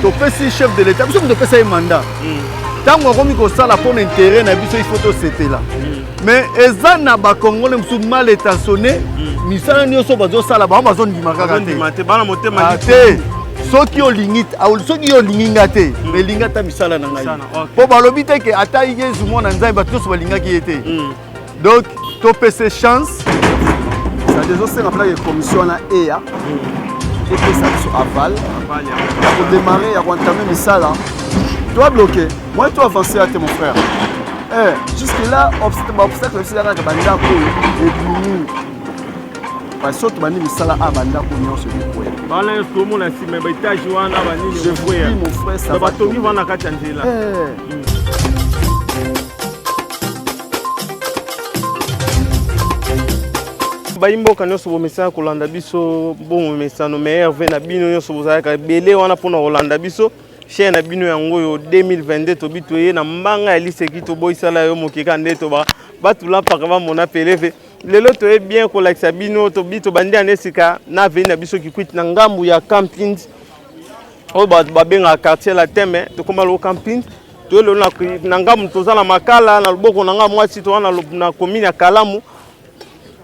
topesi chef de l'état biso topesa un mandat tango komi ko sala pour intérêt na biso il faut to c'était là mais ezana ba congolais musu mal intentionné misala nyoso bazo sala ba bazo ndimaka te bana motema te soki olingite soki olinginga te mais linga ta misala na ngai po balobi te ke ata yezu mona nzambe bato so balingaki ye te donc topesa chance ça déjà c'est rappelé la commission na EA et que ça sur aval pour démarrer à entamer misala toi bloqué moi toi avancer à mon frère jusque là obstacle c'est là que banda ko et parce que tu bandi misala a banda ko nyonso ko bala ko mo na sima ba étage wana bani je vous dis mon frère ça va tongi wana ka chanzela bayimboka nyonso bomesana kolanda biso bon mesano mais Hervé na bino nyonso bozalaka belé wana pona kolanda biso chaîne na bino yango yo 2022 to bitoye na mbanga ya liseki to boisala yo mokeka ndeto ba batula pakaba mona peleve lelo to e bien ko like sabino to bito bandi anesika na veni na biso kikwiti na ngambu ya camping o ba benga quartier la teme to koma lo camping to lo na ngambu to zala makala na loboko na ngambu mwasi to na commune ya Kalamu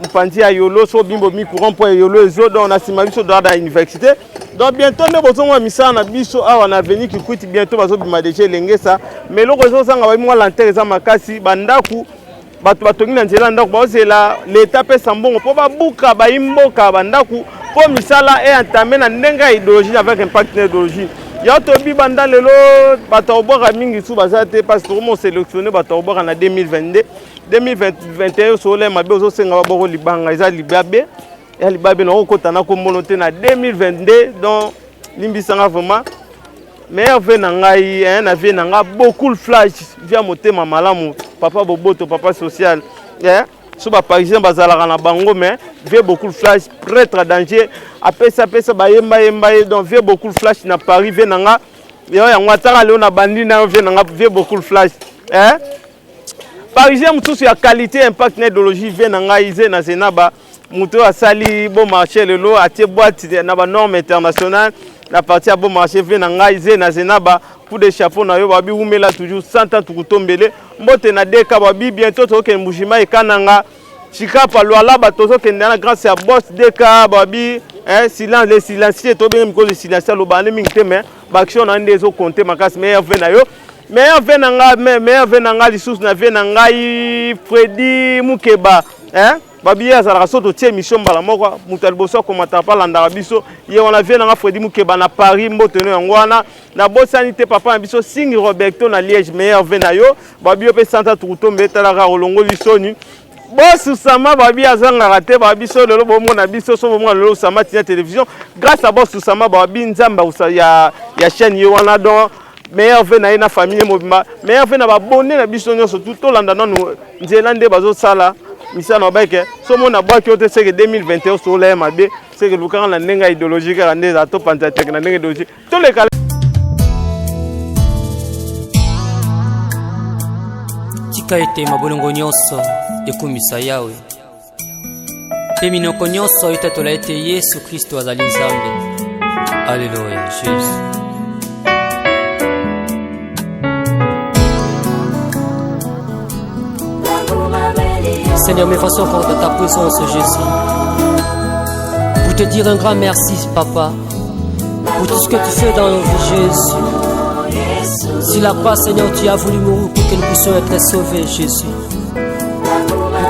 mpanzi ya yolo so bimbo mi courant point yolo ezo donc na sima biso dans la université donc bientôt ne bozongwa misana na biso awa na avenue kikwiti bientôt bazo bima déjà lengesa mais loko zo sanga ba mwa lantere za makasi bandaku bato batongi na nzela ndako bazela l'état pe sambongo po babuka baimboka bandaku po misala e entamé na ndenga idéologie avec impact na idéologie ya to bi banda lelo bato oboka mingi su bazate parce que comment sélectionner bato oboka na 2022 2021 sole mabe ozo senga baboko libanga eza libabe ya libabe na okota na kombono te na 2022 donc limbisanga vraiment mais Hervé na ngai na vie na nga beaucoup de flash via motema malamu papa boboto papa social so ba parisien bazalaka na bango mais vie beaucoup de flash prêtre danger apesa bayemba donc vie beaucoup de flash na Paris vie na nga yo ya ngwataka leo na bandi na vie na nga vie beaucoup de flash parisien mutusu ya qualité impact na idéologie vie na nga ize na zenaba muto asali bon marché lelo atie boîte na ba norme internationale la partie à bon marché vie na nga ize na zenaba pour des chapeaux na yo babi umela toujours 100 ans tukutombele mbote na deka babi bientôt to ke mbujima ekananga chika palwa la batozo ke na grâce à boss deka babi silence les silencieux to bien miko les silencieux lo bane mingte mais action na ndezo compter makasi mais Hervé na yo mais Hervé na nga lisusu na vie na ngai Freddy Mukeba babi ya zala soto tie mission mbala moko mutal boso komata pa landa biso ye wana vie na nga Freddy Mukeba na Paris mboteno yango wana na bosanité papa na biso Singi Roberto na Liège mais Hervé na yo babi pe santa tukutombe tala olongo lisoni boss Sama babi azanga raté babi so lelo bomo na biso so bomo lelo Sama tia télévision grâce à boss Sama babi nzamba ya chaîne ye wana donc mais Hervé na ina famille mobimba mais Hervé na ba bonné na biso nyonso tout landa nanu nzela nde bazo sala misana obeke so mona bwaki ote seke 2021 so la mabe seke lukanga na ndenga idéologique ka nde za to panta tek na ndenga idéologique to le kala tika ete mabolongo nyonso ekumisa yawe pe minoko nyonso itatola ete Yesu Kristo azali nzambe. Alléluia Jésus. Seigneur, me faisons encore de ta présence, Jésus. Pour te dire un grand merci, Papa, pour tout ce que tu fais dans nos vies, Jésus. Si la croix, Seigneur, tu as voulu mourir pour que nous puissions être sauvés, Jésus.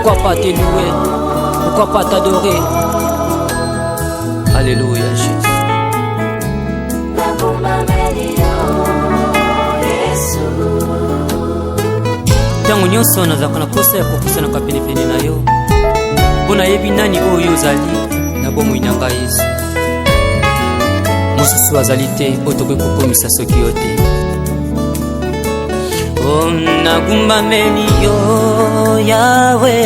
Pourquoi pas te louer? Pourquoi pas t'adorer? Alléluia, Jésus. Tango nyonso nazalaka na kosa ya kopusana ka penepene na yo mpo nayebi nani oyo ozali na bomoi na ngai Yesu. Mosusu azali te oyo tokoki kokomisa soki yo te. O nagumbameli yo Yawe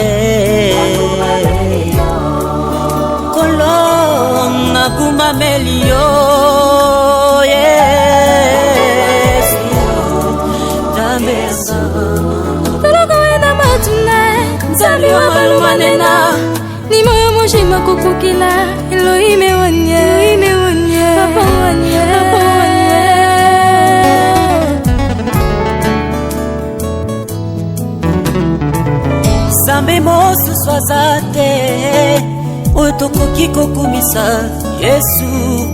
kolo nagumbameli yo Yesu damesa Nzambi wa balumanena ni moyo moshima kukukila Elohim wanye Papa wanye nzambe mosusu aza te oyo tokoki kokumisa Yesu.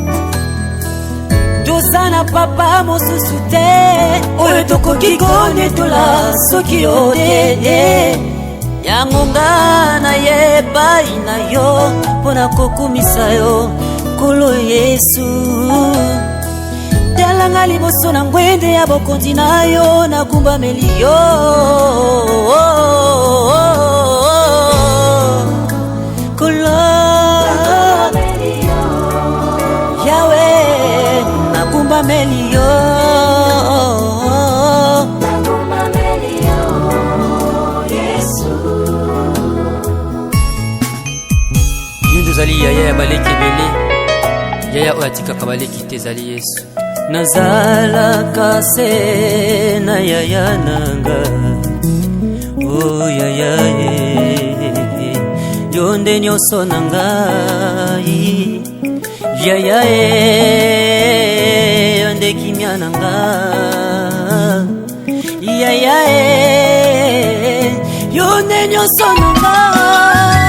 Toza na papa mosusu te oyo tokoki konetola soki ode. Yango nga nayeba na yo mpona kokumisa yo Nkolo Yesu. Talanga liboso na ngwende ya bokonzi na yo nagumbameli yo Nkolo Yahweh nagumbameli yo Zali yaya ya baleki ebele yaya oyo atikaka baleki te ezali Yesu. Nazalaka se na yaya nanga o yaya yo nde nyonso na ngai yaya yo nde kimia na nga yaya yo nde nyonso na ngai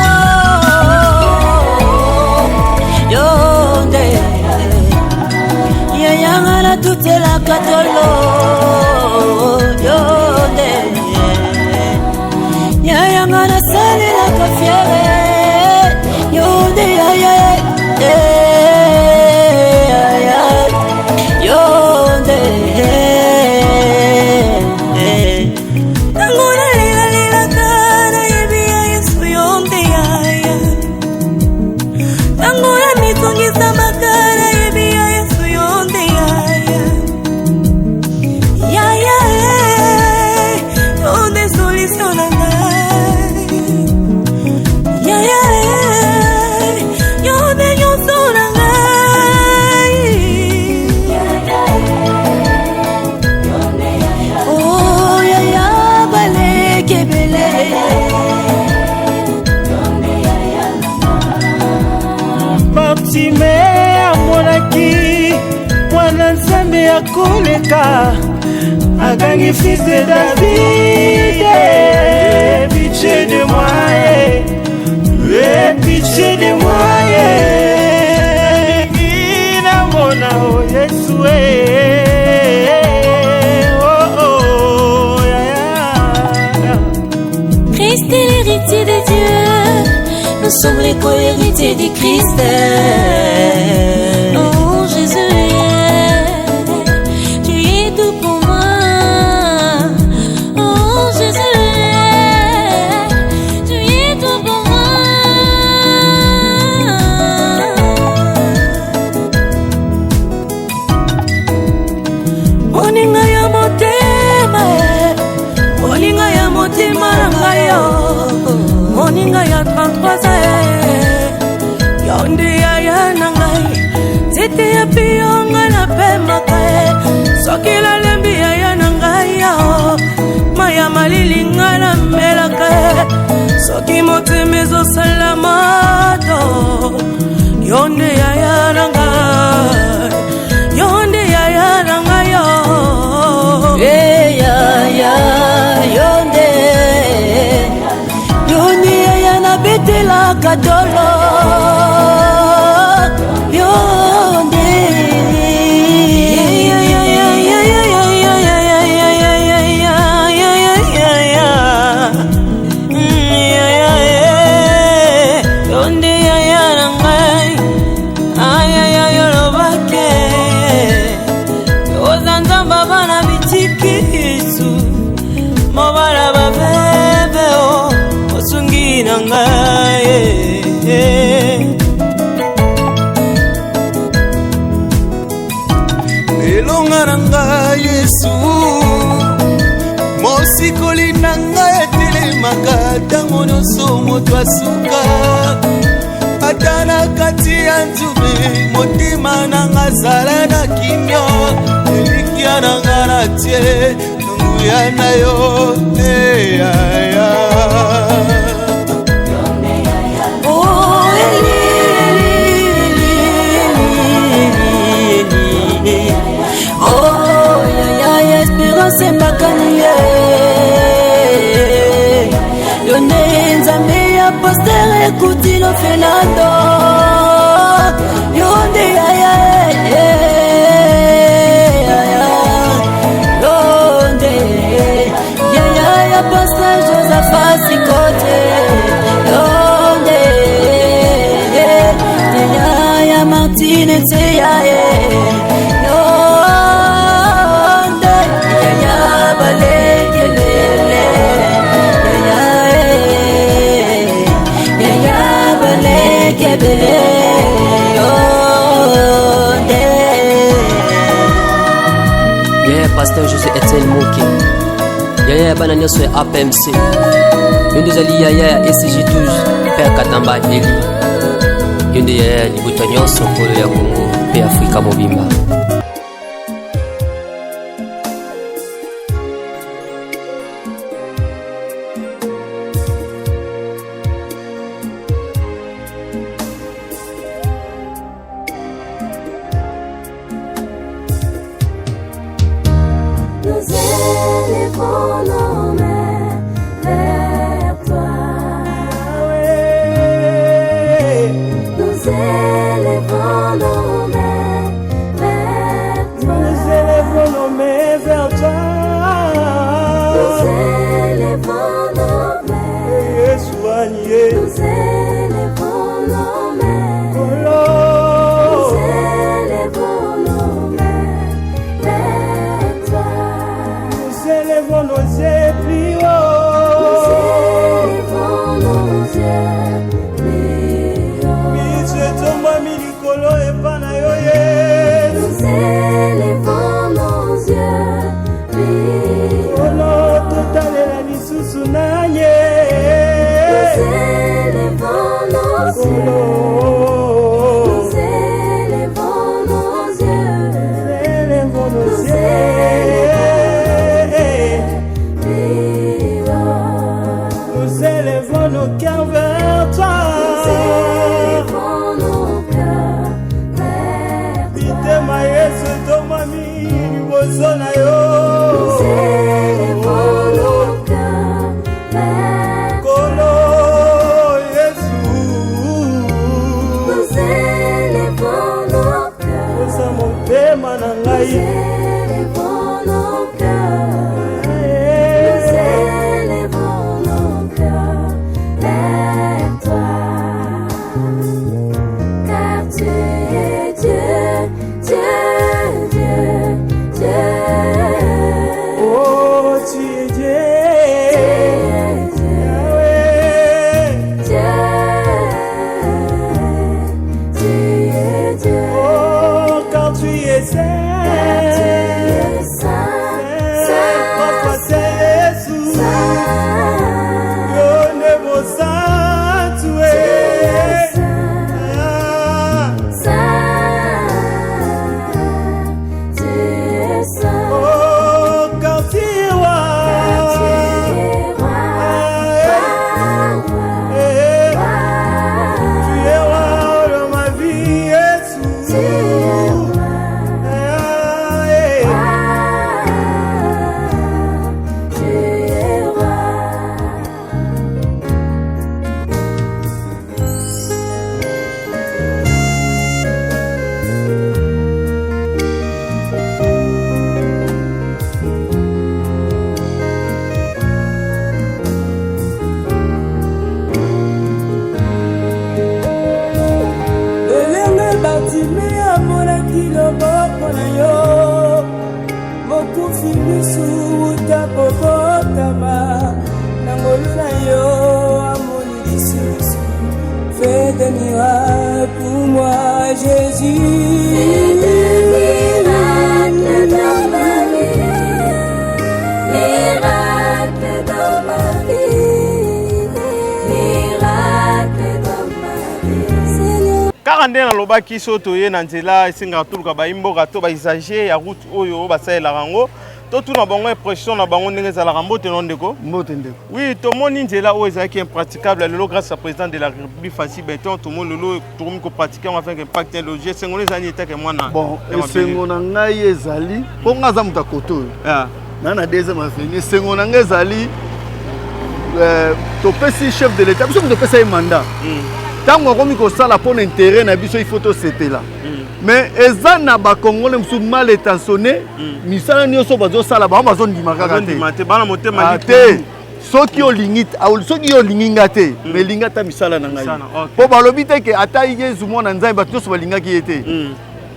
Yonde Yaya na tutela katolo Yonde Yaya na sale la kafiere Yonde yaya Yonde Tangona lila lila kana yebi Yesu yonde yaya Tangona mitongisa makara yebi Yesu yonde yaya Yaya yonde solution ngai Yaya yonde nyonso ngai Oh yaya baleke bele Bartime amonaki mwana nzambe ya koleka akangi fils de David. Pitié de moi, pitié de moi, inamona o Yesu oh oh yeah. Christ est l'héritier de Dieu. Nous sommes les co-héritiers du Christ. Oh Jésus, tu es tout pour moi. Oh Jésus, tu es tout pour moi. Oninga ya motema, oninga ya motema nangayo. Moninga ya 33 Yonde yaya nangai Zete ya piyonga na pemaka Soki la lembi yaya nangai yao Maya malilinga na melaka Soki motemezo salamato Yonde yaya nangai Yonde yaya nangai yo Hey yaya yonde Betela katolo Yonde Yonde yaya nangai Ayaya yolobake Ozanzamba bana bitikisu Mobala babebe o Osungi nangai Elonga nangai Yesu Mosikoli nangai etelemaka Tango nyonso moto asuka Ata na kati ya nzube Motema nanga zala na kimio Elikia nanga na tie Nanguya na yo yaya Espérance mbakani yonde Fernando Yonde Yonde ya Pastor Joseph Sikote Yonde ya Martine Tseyaye Yonde ya Balekelele ya Balekebele Yonde Pasteur José Etienne Moki Yaya bana nyoso ya APMC Yonde zali Yaya SJ12 Père Katamba Eli Yonde Yaya libuta nyonso kolo ya Kongo pe Afrika mobimba Ndena lobaki soto ye na nzela esinga tuluka baimboka to ba exagé ya route oyo basala rango to tuna bango impression na bango ndenge za la rambote non ndeko oui to moni nzela oyo ezaki impraticable lelo grâce à président de la République Fassi Beton to moni lelo to ko pratiquer on va faire impact logique sengo les années etake mwana bon sengo na ngai ezali po ngaza muta koto na deuxième avenue sengo na ngai ezali to pesi chef de l'état biso to pesa mandat ntango akomi kosala mpona intérêt na biso il faut tosetela mais eza na bakongole mosusu mal intentionné misala nyonso bazosala bango bazondima kaka te soki olingi nga te mais linga ata misala na ngai mpo balobi te ke ata yesu mwana nzambe bato nyonso balingaki ye te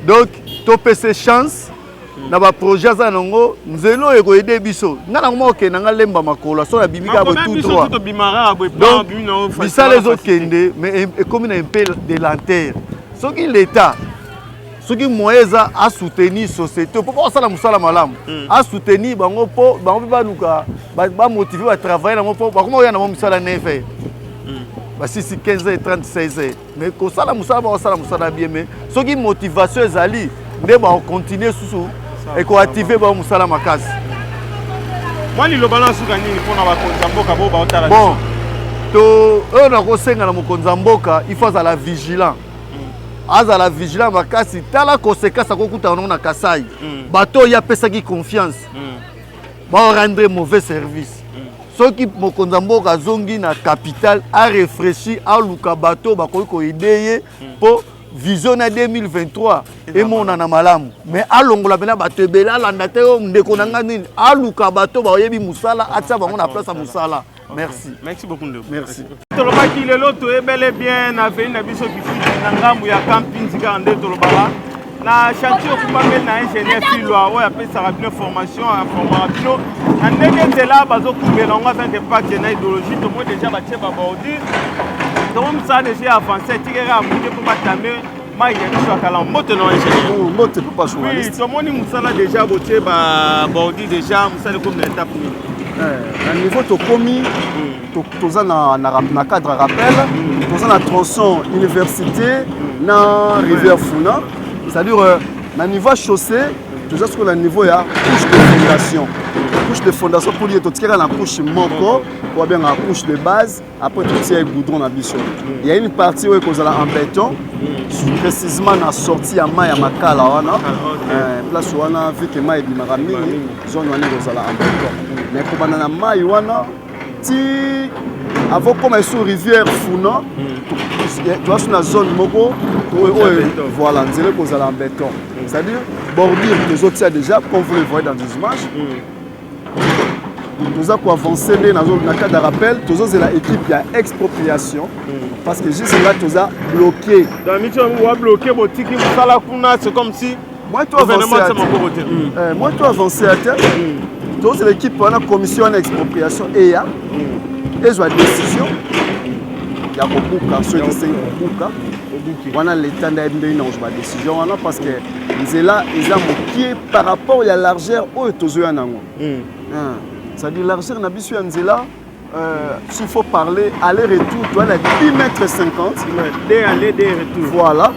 donc topesa chance na baprojet aza nango nzela oyo ekoyede biso nga nango mokokende nga lemba makolo so nabimi kaka botu droit donc misala ezokende mais ekomi na mpe de lenteur soki l'état soki moyen eza asoutenir société mpo basala mosala malamu asoutenir bango mpo bango mpe baluka bamotive batravaille nango mpo bakoma koya nango misala 9 heures basisi 15 heures 36 heures mais kosala mosala bakosala mosala bien mais soki motivation ezali nde bakocontinue susu ekoactive bango mosala makasi mwa liloba na suka nini mpona bakonzi ya mboka bo baotala bon oyo nakosenga na mokonzi ya mboka il faut azala vigilant azala vigilant makasi tala conséquence akokutana nango na Kasai bato oyo apesaki confiance baorendre mauvais service soki mokonzi ya mboka azongi na capitale arefreshi aluka bato bakoki koyede ye mpo vision na 2023 emonana malamu mais alongola mpena bato ebele alanda te oyo ndeko na nga nini aluka bato baoyebi mosala atia bango na place ya mosala. Merci. Merci beaucoup. Merci. Tolobaki lelo to ebele bien na veni na biso kifiti na ngambu ya camping zika nde tolobala na chantier okumameli na ingénieur Filwa oyo apesaka bino formation aformaka bino na ndenge nzela bazokumbela yango avec pacte na idéologie tomoi déjà batie babaudi tomo mosala déjà avancé tikeka moke mpo batame mai ya biso akala mbote na ingénieur mbote papa journaliste oui tomoni mosala déjà botie babaudi déjà mosala ekomi na étape nini à niveau tokomi toza na cadre rappel toza na tronçon université na rivière Funa c'est-à-dire na niveau chaussée toza sur le niveau ya couche de fondation pour dire totikaka na couche moko ou bien na couche de base après tout ya goudron na biso il y a une partie où kozala en béton précisément na sortie ya mai ya makala wana place wana vu que mai ebimaka mingi zone wana kozala en béton mais kobanda na mai wana ti avant comme sur rivière Funa tu sur na zone moko voilà nzela kozala en béton c'est-à-dire bordure des autres déjà comme vous le voyez dans les images nous avons avancé dans le cadre de rappel nous avons l'équipe à expropriation parce que juste là nous avons bloqué dans le mission on a bloqué botiki musala kuna c'est comme si moi toi avancé à terre nous avons l'équipe pour la commission d'expropriation et ils ont une décision il y a beaucoup sur les 5 beaucoup on a l'état d'aider non je décision parce que nzela eza mokie par rapport à la largeur où tozoya nango c'est-à-dire largeur na biso ya nzela s'il faut parler aller-retour tu as 10 mètres 50 aller des retour voilà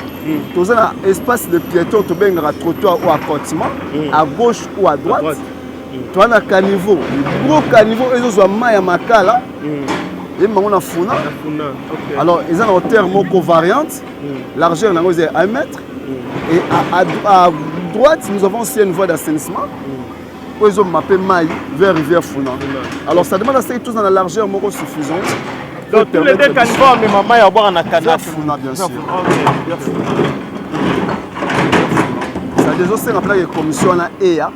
toza na espace de piéton to bengara trottoir ou accotement à gauche ou à droite tu as un caniveau gros caniveau ezozwa mai ya makala et on a Funa. Alors, ils ont une hauteur variante. Largeur, c'est 1 mètre. Et à droite, nous avons aussi une voie d'assainissement. Ils ont mappé Maï vers rivière Funa. Alors, ça demande à ce que tous dans la largeur suffisante. Donc, tous les deux caniveaux, mais maman, il y a boire un canal. Funa, bien sûr. Ça déjà, c'est une commission à EA.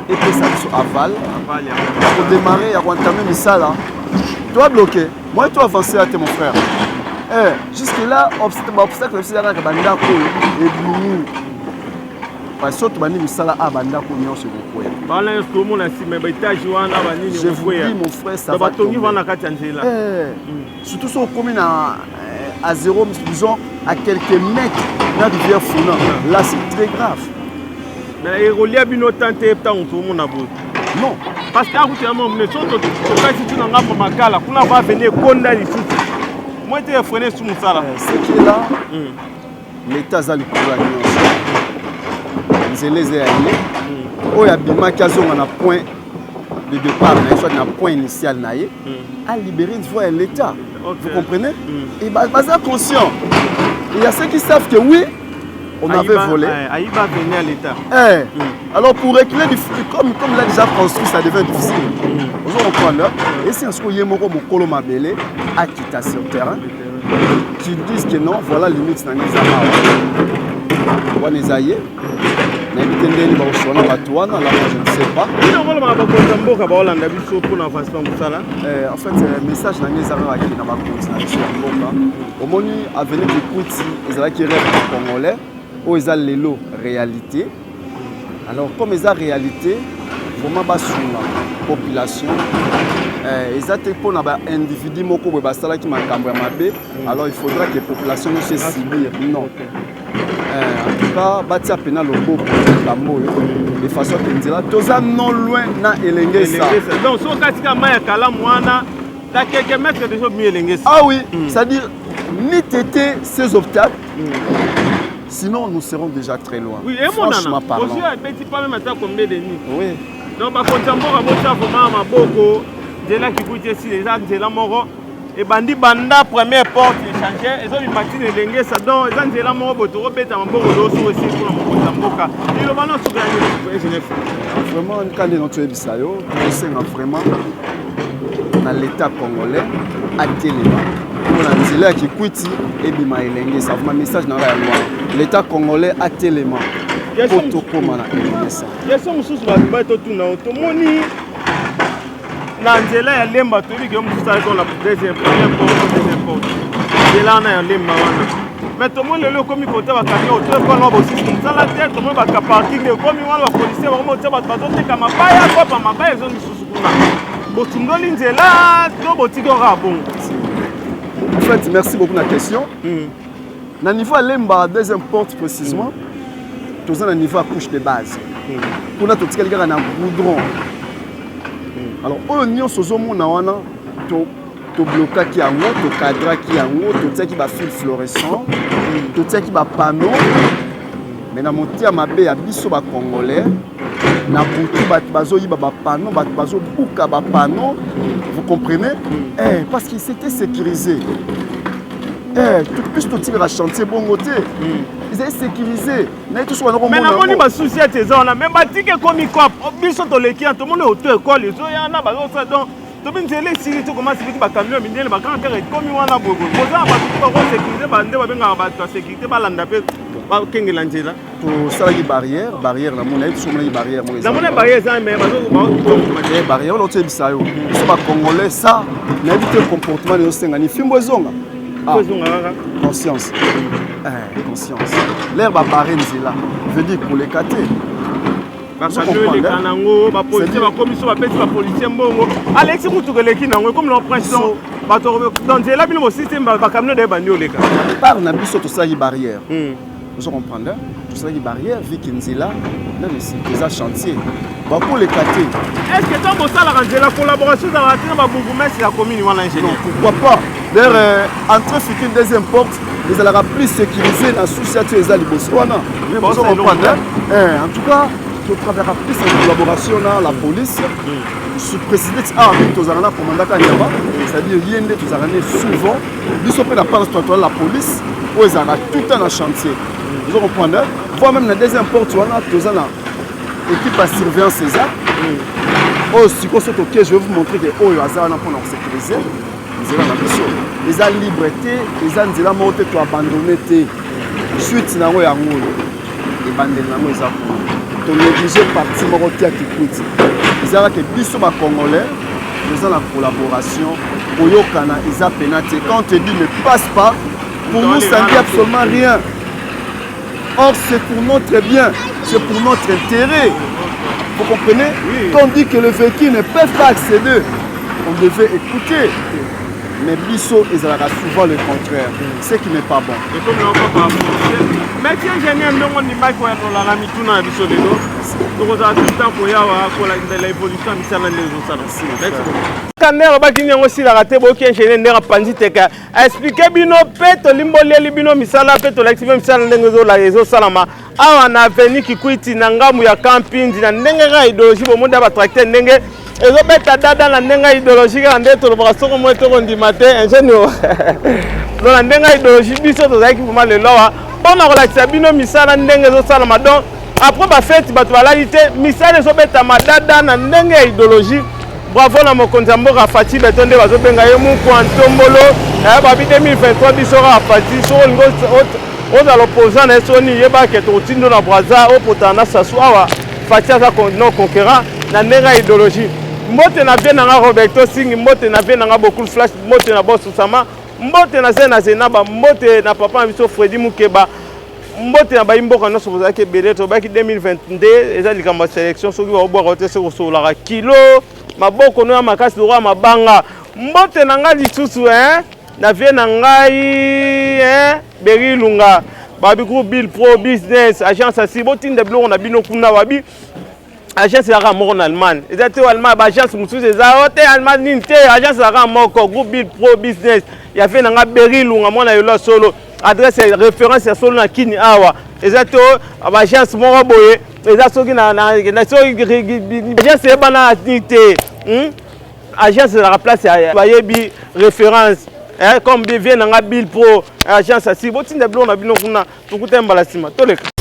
Et que ça soit aval. Pour démarrer, il y a entamer mes salles. Tu vas bloquer. Moi, tu vas avancer à mon frère. Jusque-là, obstacle, c'est là que Banda et Blumi. Parce que tu vas dire que ça a Banda Kounion sur le coin. Je vous dis, mon frère, ça va tomber. Surtout si on commune à 0, disons, à quelques mètres de la rivière Funa. Là, c'est très grave. Mais il y a une autre non. Parce que quand tu as mon méchant, tu as un makala, tu vas venir condamner les sous. Moi, tu es freiné sous mon salaire. Ce qui est là, l'État a le courage. Ils les alliés. Oh, il y a Bima qui a un point de départ, soit un point initial, à libérer une fois l'État. Vous comprenez? Et bah, conscient. Il y a ceux qui savent que oui, on avait volé. Aïba venir à l'État. Alors pour reculer, comme il a déjà construit, ça devient difficile. Aujourd'hui, on prend l'heure. Et si on se dit que Mokolo Mabele a quitté sur le terrain, qui disent que non, voilà limite dans les amas. On les aïe. Mais ils ne là, je ne sais pas. En fait, le message dans les amas qui n'a pas continué. Au moment où avenir qui coûte, ils ont qui rêvent congolais, où ils ont l'élo réalité. Alors comme ils ont réalité, vraiment bas sur la population. Ils ont pour les individus qui m'a cambré. Alors il faudra que la population ne se subir. Non. En tout cas, bâtir pénal au beau de façon que nous disons, tous non loin na elengesa. Donc, si on a dit que tu quelques mètres déjà mieux elengesa. Ah oui, c'est-à-dire, ni téter ces obstacles, sinon nous serons déjà très loin. Oui, et franchement parlant. Aussi, il n'y a pas même combien de nuits. Oui. Donc, par contre, de là qui coûte ici, les gens de la mort. Et bandi banda première porte échangée, ils ont une partie de l'engue ça donc ils ont déjà mon boto robeta mon bogo aussi pour mon mboka. Et le ballon sur gagner. Vraiment quand notre bisayo, c'est vraiment dans l'état congolais à Téléma. On a dit là qui coûte et bima elenge ça vraiment message dans la loi. L'état congolais à Téléma. Poto koma na elenge ça. Question mususu ba to tuna to moni na nzela ya lemba tobi ke mususu ali kona deuxième porte nzela na ya lemba wana mais to moni lelo komi kota ba camion to ko na bo system sala te to moni ba ka parking de komi wana ba policier ba mo teba ba to te kama baya ko pa mabaya zo mususu kuna bo tundoli nzela to bo tiko ra bon. En fait, merci beaucoup de la question. Dans le niveau à lemba deuxième porte précisément, tout à niveau à couche de base. Pour notre petit gars, on a un goudron. Alors, on a ce moment to bloquer qui a un to cadre qui a un to tient qui va fil fluorescent, to tient qui va panneau. Mais dans mon tia ma bé à biso ba congolais, na butu ba bazo yi ba panneau, ba bazo buka ba panneau. Vous comprenez? Parce qu'il s'était sécurisé. Tout plus tout tir à chantier bon côté. Ils étaient sécurisés. Mais tout soit mais na moni ba souci à tes zones même ba tike comme quoi biso to leki tout le monde auto école les ya na ba ça donc to bin tele si tu commence vite ba camion mindele ba kan kare comme wana bogo boza ba ko sécuriser ba ndé ba benga ba sécurité ba landa pe ba kengela njela to sala ki barrière na mona et sur la barrière mo na mona barrière ça mais ba barrière on tient bisayo so ba congolais ça na éviter comportement de sengani fimbo ezonga. Conscience. Conscience. L'herbe à barrer là veut dire pour les cater. Les canango, la policier, la commission, la policier, Alexis Moutoureleki, comme le président, dans le système, va camion de bagnoles. Par n'a plus tout ça, barrière. Vous comprenez? Tout ça, barrière, vu qu'il est là, c'est un chantier. Pour les cater. Est-ce que tu as la collaboration dans la Bougoumès et la commune ou l'ingénieur? Pourquoi pas? D'ailleurs, entre futur deuxième porte, ils allaient plus sécuriser la société des Aliboswana. Vous comprenez? En tout cas, tu travailleras plus en collaboration avec la police. Je président nous avons un commandant Kanyama, c'est-à-dire rien de nous avons souvent. Nous sommes la part de la police, où ils ont tout le temps en chantier. Vous comprenez? Voire même la deuxième porte, nous avons équipe à surveillance César. Oh, si vous êtes OK, je vais vous montrer que oh, Hazard pour nous sécuriser. Les a liberté, les a dit la mort tu abandonné tes suite na ngo ya ngolo. Et bandel na ngo za to négliger parti moko tia qui quitte. Ils a que biso ba congolais, nous avons la collaboration pour yokana ils a pénalité. Quand on te dit ne passe pas, pour nous ça ne dit absolument rien. Or c'est pour notre bien, c'est pour notre intérêt. Vous comprenez? Oui. Quand on dit que le véhicule ne peut pas accéder, on devait écouter. Mais biso, ils ont souvent le contraire, ce qui n'est pas bon. Mais si ingénieur ne dit pas qu'on a la mituna à biso de l'eau, donc on a tout le temps pour y avoir l'évolution de ça. Quand on a dit aussi la raté, beaucoup d'ingénieurs n'ont pas dit que expliquer bino pète limbolé bino misala pète l'activité misala n'engozo la réseau salama. Ah on a venu qui quitte n'angamu ya camping na n'enga idéologie au monde va tracter n'enga. Et je mets ta dada dans la idéologie en dette le bras sur moi tout du matin ingénieur. Dans la nenga idéologie biso to zaki pour mal le loa. Bon on relaxe bino misala n'enga zo salama donc après ba fête ba to laité misala zo beta ma dada na nenga idéologie bravo na mokonzi ya mboka Fati Beto nde bazobenga ye muku Antombolo babi 2023 biso kaka Fati soko olingi ozala opposant na ye soni yebake tokotindo na Braza opota na Sassou awa Fati aza non conquérant na ndenge ya idéologie mbote na vie nanga Roberto Singi mbote na vie nanga Bokul Flash mbote na Boss Sama mbote na Zena Zenaba mbote na papa biso Freddy Mukeba mbote na bayimboka nyonso bozalaki ebele tobaki 2022 eza likambo ya sélection soki baobwaka te soki kosololaka kilo maboko no ya makasi lokwa mabanga mbote na ngai lisusu na vie na ngai Beri Lunga babi groupe Bill Pro Business agence asi botinda biloko na bino kuna babi agence ezalaka moko na Allemagne eza te Allemagne baagence mosusu eza te Allemagne nini te agence ezalaka moko groupe Bill Pro Business ya vie na ngai Beri Lunga mwana yolo solo adresse référence ya solo na kini awa eza te baagence moko boye eza soki agence ebana nini te agence ezalaka place ya bayebi référence comme bien nanga Bill Pro agence asi botinda biloko na bino kuna tokuta mbala nsima toleka